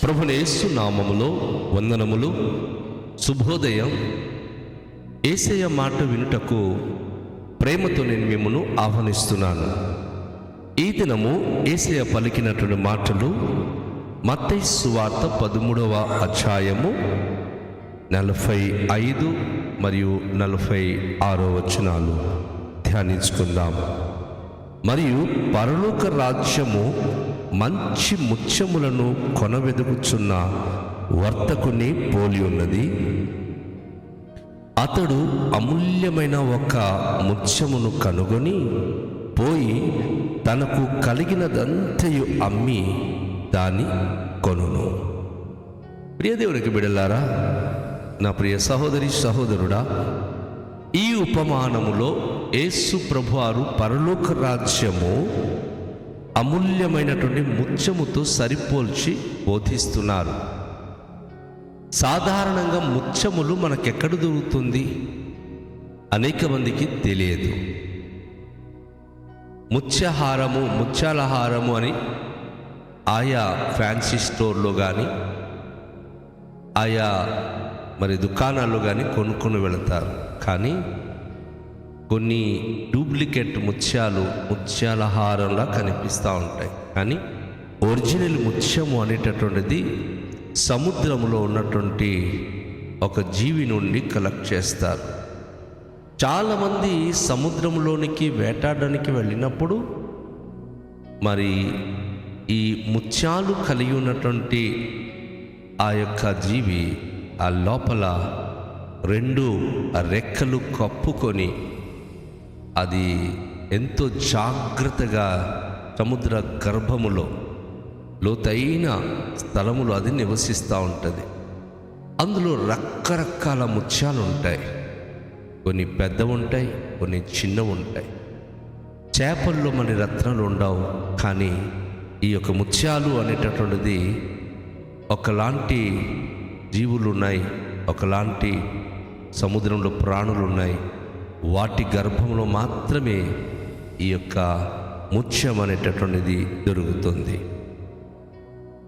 ప్రభువైన యేసు నామములో వందనములు. శుభోదయం. యేసయ్య మాట వినుటకు ప్రేమతో నేను మిమ్మల్ని ఆహ్వానిస్తున్నాను. ఈ దినము యేసయ్య పలికినటువంటి మాటలు మత్తయి సువార్త 13వ అధ్యాయము 45 మరియు 46 వచనాలు ధ్యానించుకుందాం. మరియు పరలోక రాజ్యము మంచి ముత్యములను కొనవెదుకుచున్న వర్తకుని పోలి ఉన్నది. అతడు అమూల్యమైన ఒక ముత్యమును కనుగొని పోయి తనకు కలిగినదంతయు అమ్మి దాని కొనును. ప్రియ దేవునికి బిడ్డలారా, నా ప్రియ సహోదరి సహోదరుడా, ఈ ఉపమానములో యేసు ప్రభువారు పరలోక రాజ్యము అమూల్యమైనటువంటి ముత్యముతో సరిపోల్చి బోధిస్తున్నారు. సాధారణంగా ముత్యములు మనకెక్కడ దొరుకుతుంది అనేక మందికి తెలియదు. ముత్యహారము, ముత్యాల హారము అని ఆయా ఫ్యాన్సీ స్టోర్లో కానీ ఆయా దుకాణాల్లో కానీ కొనుక్కొని వెళతారు. కానీ కొన్ని డూప్లికేట్ ముత్యాల హారంలా కనిపిస్తూ ఉంటాయి. కానీ ఒరిజినల్ ముత్యము అనేటటువంటిది సముద్రంలో ఉన్నటువంటి ఒక జీవి నుండి కలెక్ట్ చేస్తారు. చాలామంది సముద్రంలోనికి వేటాడడానికి వెళ్ళినప్పుడు ఈ ముత్యాలు కలిగి ఉన్నటువంటి ఆ యొక్క జీవి ఆ లోపల 2 రెక్కలు కప్పుకొని అది ఎంతో జాగ్రత్తగా సముద్ర గర్భములో లోతైన స్థలములో అది నివసిస్తూ ఉంటుంది. అందులో రకరకాల ముత్యాలు ఉంటాయి. కొన్ని పెద్దవి ఉంటాయి, కొన్ని చిన్నవి ఉంటాయి. చేపల్లో మన రత్నాలు ఉండవు, కానీ ఈ యొక్క ముత్యాలు అనేటటువంటిది ఒకలాంటి జీవులు ఉన్నాయి, ఒకలాంటి సముద్రంలో ప్రాణులు ఉన్నాయి. వాటి గర్భంలో మాత్రమే ఈ యొక్క ముత్యం అనేటటువంటిది దొరుకుతుంది.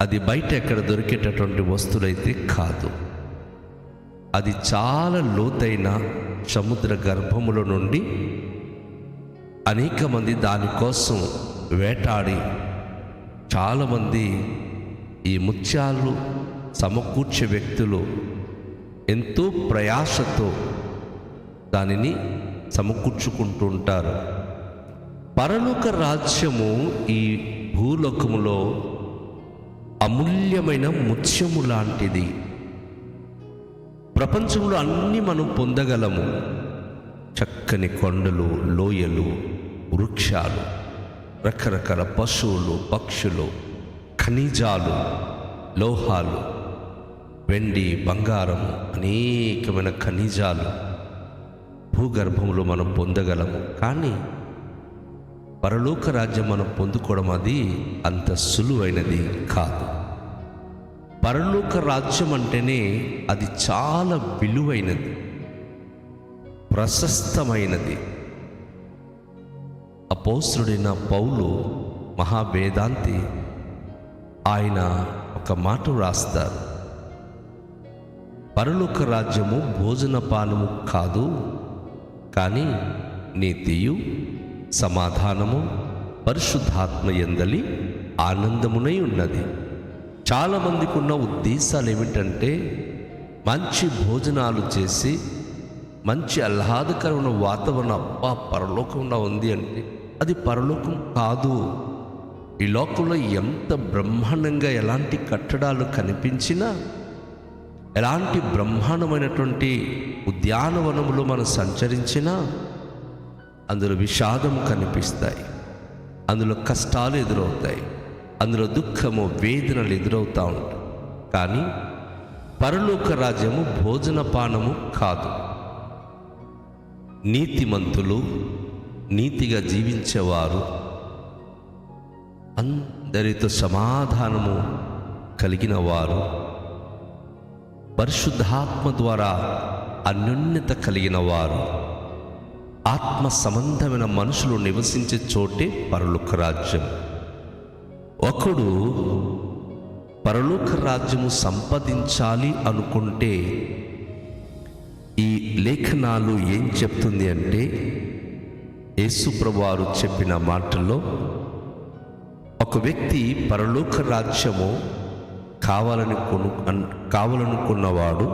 అది బయట ఎక్కడ దొరికేటటువంటి వస్తువులైతే కాదు. అది చాలా లోతైన సముద్ర గర్భముల నుండి అనేక మంది దానికోసం వేటాడి చాలామంది ఈ ముత్యాలు సమకూర్చే వ్యక్తులు ఎంతో ప్రయాసతో దానిని సమకూర్చుకుంటూ ఉంటారు. పరలోక రాజ్యము ఈ భూలోకములో అమూల్యమైన ముత్యము లాంటిది. ప్రపంచంలో అన్నీ మనం పొందగలము. చక్కని కొండలు, లోయలు, వృక్షాలు, రకరకాల పశువులు, పక్షులు, ఖనిజాలు, లోహాలు, వెండి, బంగారం, అనేకమైన ఖనిజాలు భూగర్భంలో మనం పొందగలము. కానీ పరలోక రాజ్యం మనం పొందుకోవడం అది అంత సులువైనది కాదు. పరలోక రాజ్యం అంటేనే అది చాలా విలువైనది, ప్రశస్తమైనది. అపోస్తలుడైన పౌలు మహావేదాంతి ఆయన ఒక మాట రాస్తారు. పరలోక రాజ్యము భోజనపానము కాదు, కానీ నీతియు సమాధానము పరిశుద్ధాత్మ యందలి ఆనందమునై ఉన్నది. చాలామందికి ఉన్న ఉద్దేశాలు ఏమిటంటే మంచి భోజనాలు చేసి మంచి ఆహ్లాదకరమైన వాతావరణం, పరలోకంలో ఉంది అంటే అది పరలోకం కాదు. ఈ లోకంలో ఎంత బ్రహ్మాండంగా ఎలాంటి కట్టడాలు కనిపించినా, ఎలాంటి బ్రహ్మాండమైనటువంటి ఉద్యానవనములో మనం సంచరించినా అందులో విషాదం కనిపిస్తాయి, అందులో కష్టాలు ఎదురవుతాయి, అందులో దుఃఖము, వేదనలు ఎదురవుతూ ఉంటాయి. కానీ పరలోక రాజ్యము భోజనపానము కాదు. నీతిమంతులు, నీతిగా జీవించేవారు, అందరితో సమాధానము కలిగిన వారు, పరిశుద్ధాత్మ ద్వారా అన్యోన్యత కలిగిన వారు, ఆత్మ సంబంధమైన మనుషులు నివసించే చోటే పరలోక రాజ్యం. ఒకడు పరలోక రాజ్యము సంపాదించాలి అనుకుంటే ఈ లేఖనాలు ఏం చెప్తుంది అంటే, యేసు ప్రభువారు చెప్పిన మాటల్లో ఒక వ్యక్తి పరలోక రాజ్యము కావాలనుకున్నవాడు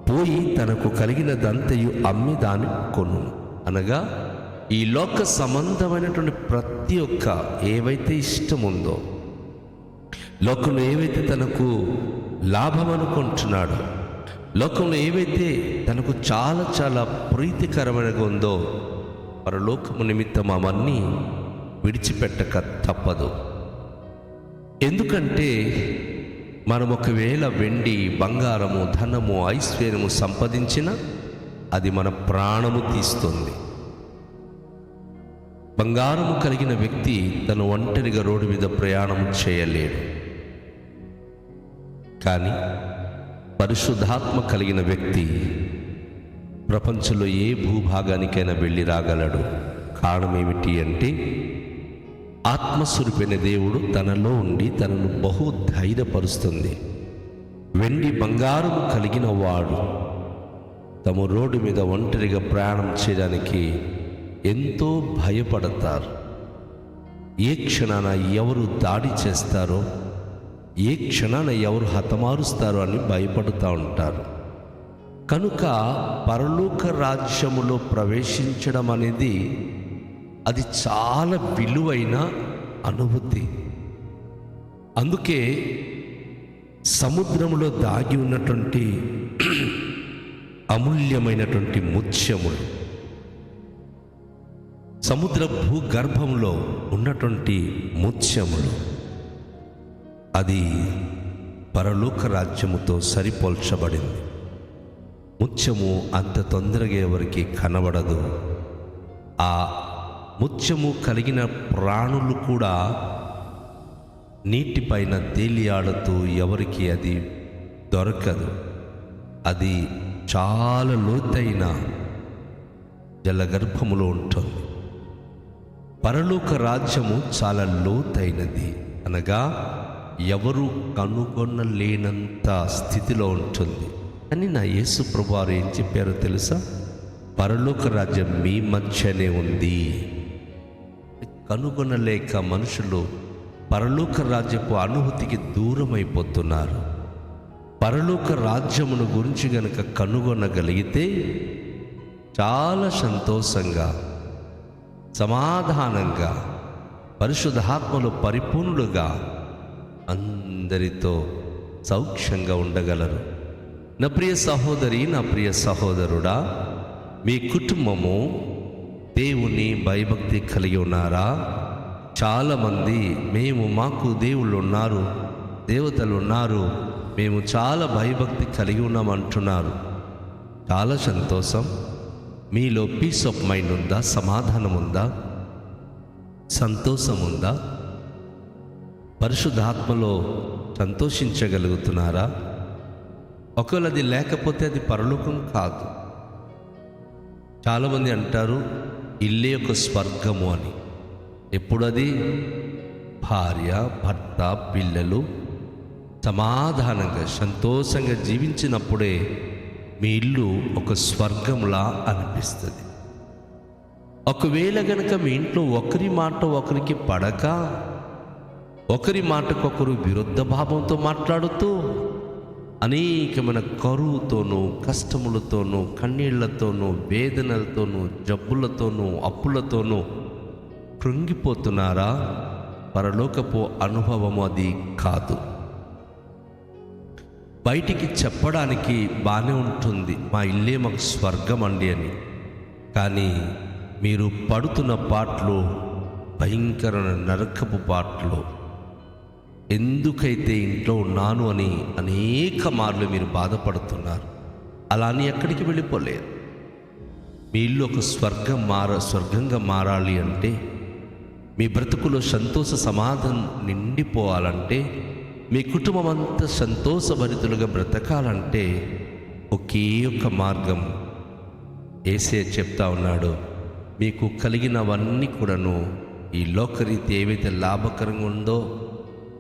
పోయి తనకు కలిగినదంతయు అమ్మి దాన్ని కొను. అనగా ఈ లోక సంబంధమైనటువంటి ప్రతి ఒక్క ఏవైతే ఇష్టం ఉందో, లోకంలో ఏవైతే తనకు లాభం అనుకుంటున్నాడో, లోకంలో ఏవైతే తనకు చాలా చాలా ప్రీతికరమైనగా ఉందో, పరలోకము నిమిత్తం అవన్నీ విడిచిపెట్టక తప్పదు. ఎందుకంటే మనం ఒకవేళ వెండి, బంగారము, ధనము, ఐశ్వర్యము సంపాదించిన అది మన ప్రాణము తీస్తుంది. బంగారము కలిగిన వ్యక్తి తను ఒంటరిగా రోడ్డు మీద ప్రయాణం చేయలేడు. కానీ పరిశుద్ధాత్మ కలిగిన వ్యక్తి ప్రపంచంలో ఏ భూభాగానికైనా వెళ్ళి రాగలడు. కారణం ఏమిటి అంటే, ఆత్మస్వరూపైన దేవుడు తనలో ఉండి తనను బహు ధైర్యపరుస్తుంది. వెండి బంగారము కలిగిన వాడు తమ రోడ్డు మీద ఒంటరిగా ప్రయాణం చేయడానికి ఎంతో భయపడతారు. ఏ క్షణాన ఎవరు దాడి చేస్తారో, ఏ క్షణాన ఎవరు హతమారుస్తారో అని భయపడుతూ ఉంటారు. కనుక పరలోక రాజ్యములో ప్రవేశించడం అనేది అది చాలా విలువైన అనుభూతి. అందుకే సముద్రంలో దాగి ఉన్నటువంటి అమూల్యమైనటువంటి ముత్యములు, సముద్ర భూగర్భంలో ఉన్నటువంటి ముత్యములు, అది పరలోక రాజ్యముతో సరిపోల్చబడింది. ముత్యము అంత తొందరగా ఎవరికి కనబడదు. ఆ ముత్యము కలిగిన ప్రాణులు కూడా నీటిపైన తేలియాడుతూ ఎవరికి అది దొరకదు. అది చాలా లోతైన జలగర్భములో ఉంటుంది. పరలోక రాజ్యము చాలా లోతైనది, అనగా ఎవరు కనుగొనలేనంత స్థితిలో ఉంటుంది. అని నా యేసు ప్రభువారు ఏం చెప్పారో తెలుసా? పరలోక రాజ్యం మీ మధ్యనే ఉంది. కనుగొనలేక మనుషులు పరలోక రాజ్యపు అనుభూతికి దూరం అయిపోతున్నారు. పరలోక రాజ్యమును గురించి గనుక కనుగొనగలిగితే చాలా సంతోషంగా, సమాధానంగా, పరిశుద్ధాత్మలో పరిపూర్ణులుగా అందరితో సౌఖ్యంగా ఉండగలరు. నా ప్రియ సహోదరి, నా ప్రియ సహోదరుడా, మీ కుటుంబము దేవుని భయభక్తి కలిగి ఉన్నారా? చాలామంది మాకు దేవుళ్ళు ఉన్నారు, దేవతలు ఉన్నారు, మేము చాలా భయభక్తి కలిగి ఉన్నామంటున్నారు. చాలా సంతోషం. మీలో పీస్ ఆఫ్ మైండ్ ఉందా? సమాధానం ఉందా? సంతోషం ఉందా? పరిశుద్ధాత్మలో సంతోషించగలుగుతున్నారా? ఒకవేళ అది లేకపోతే అది పరలోకం కాదు. చాలామంది అంటారు ఇల్లే ఒక స్వర్గము అని. ఎప్పుడు అది? భార్య, భర్త, పిల్లలు సమాధానంగా సంతోషంగా జీవించినప్పుడే మీ ఇల్లు ఒక స్వర్గంలా అనిపిస్తుంది. ఒకవేళ గనక మీ ఇంట్లో ఒకరి మాట ఒకరికి పడక, ఒకరి మాటకొకరు విరుద్ధ భావంతో మాట్లాడుతూ అనేకమైన కరువుతోనూ, కష్టములతోనూ, కన్నీళ్లతోనూ, వేదనలతోనూ, జబ్బులతోనూ, అప్పులతోనూ కృంగిపోతున్నారా? పరలోకపు అనుభవము అది కాదు. బయటికి చెప్పడానికి బాగానే ఉంటుంది, మా ఇల్లే మాకు స్వర్గం అండి అని. కానీ మీరు పడుతున్న పాటలు భయంకరమైన నరకపు పాటలు. ఎందుకైతే ఇంట్లో ఉన్నాను అని అనేక మార్లు మీరు బాధపడుతున్నారు. అలా అని ఎక్కడికి వెళ్ళిపోలేరు. మీ ఇల్లు ఒక స్వర్గంగా మారాలి అంటే, మీ బ్రతుకులో సంతోష సమాధానం నిండిపోవాలంటే, మీ కుటుంబం అంతా సంతోషభరితులుగా బ్రతకాలంటే ఒకే ఒక మార్గం. యేసయ్య చెప్తా ఉన్నాడు, మీకు కలిగినవన్నీ కూడాను ఈ లోకరీతి ఏవైతే లాభకరంగా ఉందో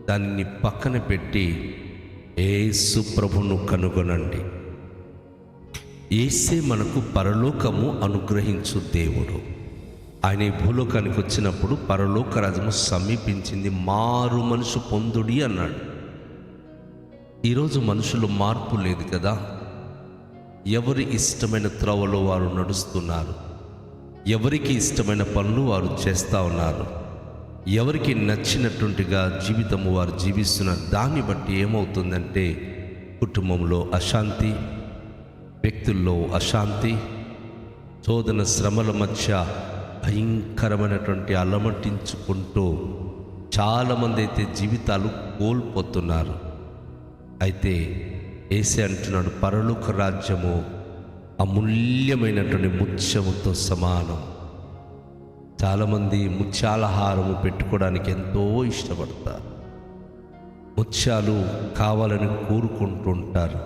దానిని పక్కన పెట్టి యేసు ప్రభును కనుగొనండి. యేసే మనకు పరలోకము అనుగ్రహించు దేవుడు. ఆయన ఈ భూలోకానికి వచ్చినప్పుడు పరలోక రాజ్యము సమీపించింది, మారు మనసు పొందుడి అన్నాడు. ఈరోజు మనుషులు మార్పు లేదు కదా. ఎవరి ఇష్టమైన త్రోవలో వారు నడుస్తున్నారు, ఎవరికి ఇష్టమైన పనులు వారు చేస్తూ ఉన్నారు, ఎవరికి నచ్చినటువంటిగా జీవితము వారు జీవిస్తున్నారు. దాన్ని బట్టి ఏమవుతుందంటే కుటుంబంలో అశాంతి, వ్యక్తుల్లో అశాంతి, శోధన శ్రమల మధ్య భయంకరమైనటువంటి అలమటించుకుంటూ చాలామంది అయితే జీవితాలు కోల్పోతున్నారు. అయితే యేసే అంటున్నాడు, పరలోక రాజ్యము అమూల్యమైనటువంటి ముత్యముతో సమానం. చాలామంది ముత్యాలహారము పెట్టుకోవడానికి ఎంతో ఇష్టపడతారు, ముత్యాలు కావాలని కోరుకుంటుంటారు.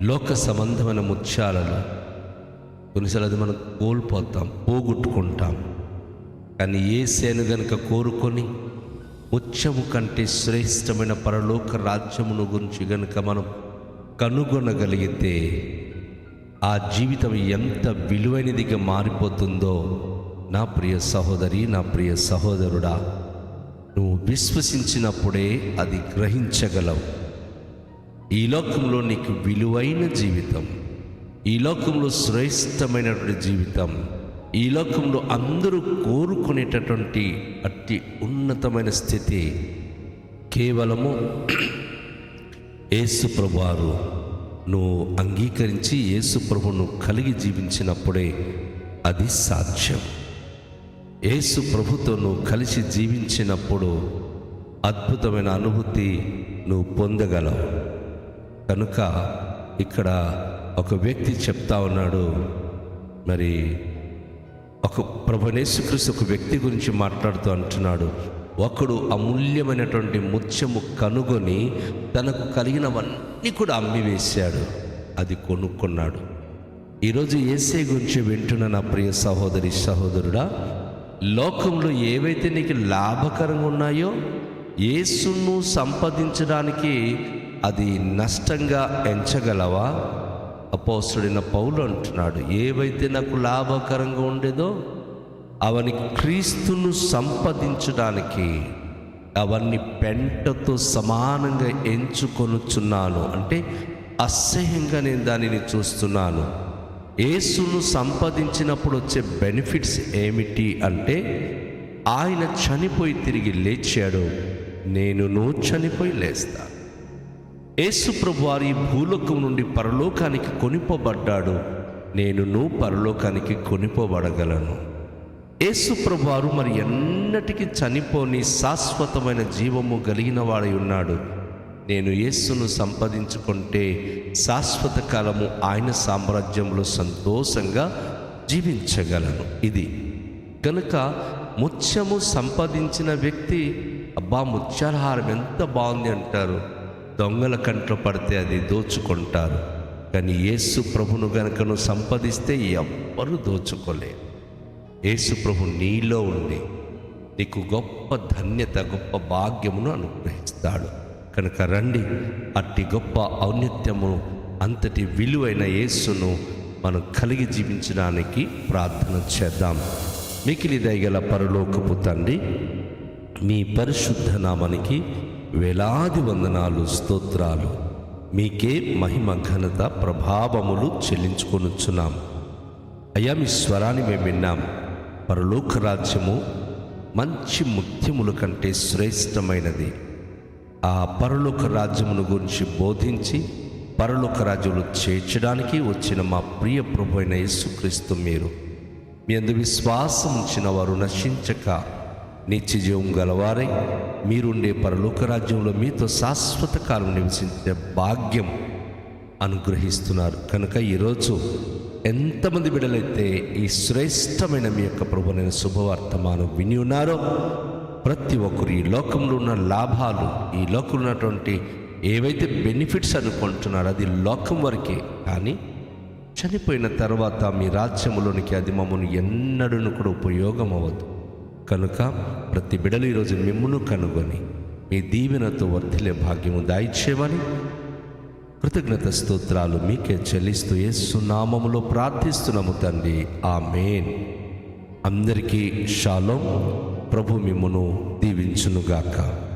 లోక సంబంధమైన ముత్యాలలో కొన్నిసార్లు అది మనం కోల్పోతాం, పోగొట్టుకుంటాం. కానీ యేసేను గనుక కోరుకొని ముత్యము కంటే శ్రేష్టమైన పరలోక రాజ్యమును గురించి గనుక మనం కనుగొనగలిగితే ఆ జీవితం ఎంత విలువైనదిగా మారిపోతుందో నా ప్రియ సహోదరి, నా ప్రియ సహోదరుడా, నువ్వు విశ్వసించినప్పుడే అది గ్రహించగలవు. ఈ లోకంలో నీకు విలువైన జీవితం, ఈ లోకంలో శ్రేష్టమైనటువంటి జీవితం, ఈ లోకంలో అందరూ కోరుకునేటటువంటి అట్టి ఉన్నతమైన స్థితి కేవలము యేసు ప్రభువారు నువ్వు అంగీకరించి యేసు ప్రభువును కలిగి జీవించినప్పుడే అది సాధ్యం. యేసు ప్రభుతో నువ్వు కలిసి జీవించినప్పుడు అద్భుతమైన అనుభూతి నువ్వు పొందగలవు. కనుక ఇక్కడ ఒక వ్యక్తి చెప్తా ఉన్నాడు, మరి ఒక ప్రభువైన యేసుక్రీస్తు ఒక వ్యక్తి గురించి మాట్లాడుతూ అంటున్నాడు, ఒకడు అమూల్యమైనటువంటి ముత్యము కనుగొని తనకు కలిగినవన్నీ కూడా అమ్మివేశాడు, అది కొనుక్కున్నాడు. ఈరోజు యేసే గురించి వింటున్న నా ప్రియ సహోదరి సహోదరుడా, లోకంలో ఏవైతే నీకు లాభకరంగా ఉన్నాయో యేసును సంపాదించడానికి అది నష్టంగా ఎంచగలవా? అపోస్తలుడైన పౌలు అంటున్నాడు, ఏవైతే నాకు లాభకరంగా ఉండేదో అవన్నీ క్రీస్తును సంపాదించడానికి అవన్నీ పెంటతో సమానంగా ఎంచుకొనుచున్నాను. అంటే అసహ్యంగా నేను దానిని చూస్తున్నాను. యేసును సంపాదించినప్పుడు వచ్చే బెనిఫిట్స్ ఏమిటి అంటే, ఆయన చనిపోయి తిరిగి లేచాడు, నేనును చనిపోయి లేస్తా. యేసు ప్రభువారు ఈ భూలోకం నుండి పరలోకానికి కొనిపోబడ్డాడు, నేనును పరలోకానికి కొనిపోబడగలను. యేసు ప్రభువారు మరి ఎన్నటికీ చనిపోని శాశ్వతమైన జీవము కలిగిన వాడై ఉన్నాడు. నేను యేసును సంపాదించుకుంటే శాశ్వత కాలము ఆయన సామ్రాజ్యంలో సంతోషంగా జీవించగలను. ఇది కనుక ముత్యము సంపాదించిన వ్యక్తి, అబ్బా ముత్యాలహారం ఎంత బాగుంది అంటారు, దొంగల కంట్లో పడితే అది దోచుకుంటారు. కానీ యేసు ప్రభును గనుక నువ్వు సంపాదిస్తే ఎవ్వరూ దోచుకోలేరు. యేసు ప్రభు నీలో ఉండి నీకు గొప్ప ధన్యత, గొప్ప భాగ్యమును అనుగ్రహిస్తాడు. కనుక రండి, అట్టి గొప్ప ఔన్నత్యము, అంతటి విలువైన యేసును మనం కలిగి జీవించడానికి ప్రార్థన చేద్దాం. మికిలి దయగల పరలోకపు తండ్రి, మీ పరిశుద్ధ నామానికి వేలాది వందనాలు, స్తోత్రాలు. మీకే మహిమ, ఘనత, ప్రభావములు చెల్లించుకొనుచున్నాం. అయ్యా, మీ స్వరాన్ని మేము విన్నాం. పరలోక రాజ్యము మంచి ముత్యముల కంటే శ్రేష్టమైనది. ఆ పరలోక రాజ్యమును గురించి బోధించి పరలోక రాజ్యంలో చేర్చడానికి వచ్చిన మా ప్రియ ప్రభు అయిన యేసుక్రీస్తు మీరు, మీ అందు విశ్వాసం ఉంచిన వారు నశించక నిత్య జీవం గలవారై మీరుండే పరలోక రాజ్యంలో మీతో శాశ్వత కాలం నివసించే భాగ్యం అనుగ్రహిస్తున్నారు. కనుక ఈరోజు ఎంతమంది బిడ్డలైతే ఈ శ్రేష్టమైన మీ యొక్క ప్రభువైన శుభవర్తమానం విని ఉన్నారో, ప్రతి ఒక్కరు ఈ లోకంలో ఉన్న లాభాలు, ఈ లోకంలో ఉన్నటువంటి ఏవైతే బెనిఫిట్స్ అనుకుంటున్నారో అది లోకం వరకే, కానీ చనిపోయిన తర్వాత మీ రాజ్యములోనికి అది మమ్మల్ని ఎన్నడూ కూడా ఉపయోగం అవ్వదు. కనుక ప్రతి బిడ్డలు ఈరోజు మిమ్మును కనుగొని మీ దీవెనతో వర్ధిల్లే భాగ్యము దయచేయమని కృతజ్ఞత స్తోత్రాలు మీకే చెల్లిస్తూ యేసు నామములో ప్రార్థిస్తున్నాము తండ్రి, ఆమేన్. అందరికీ షాలోమ్. ప్రభు మిమ్మును దీవించునుగాక.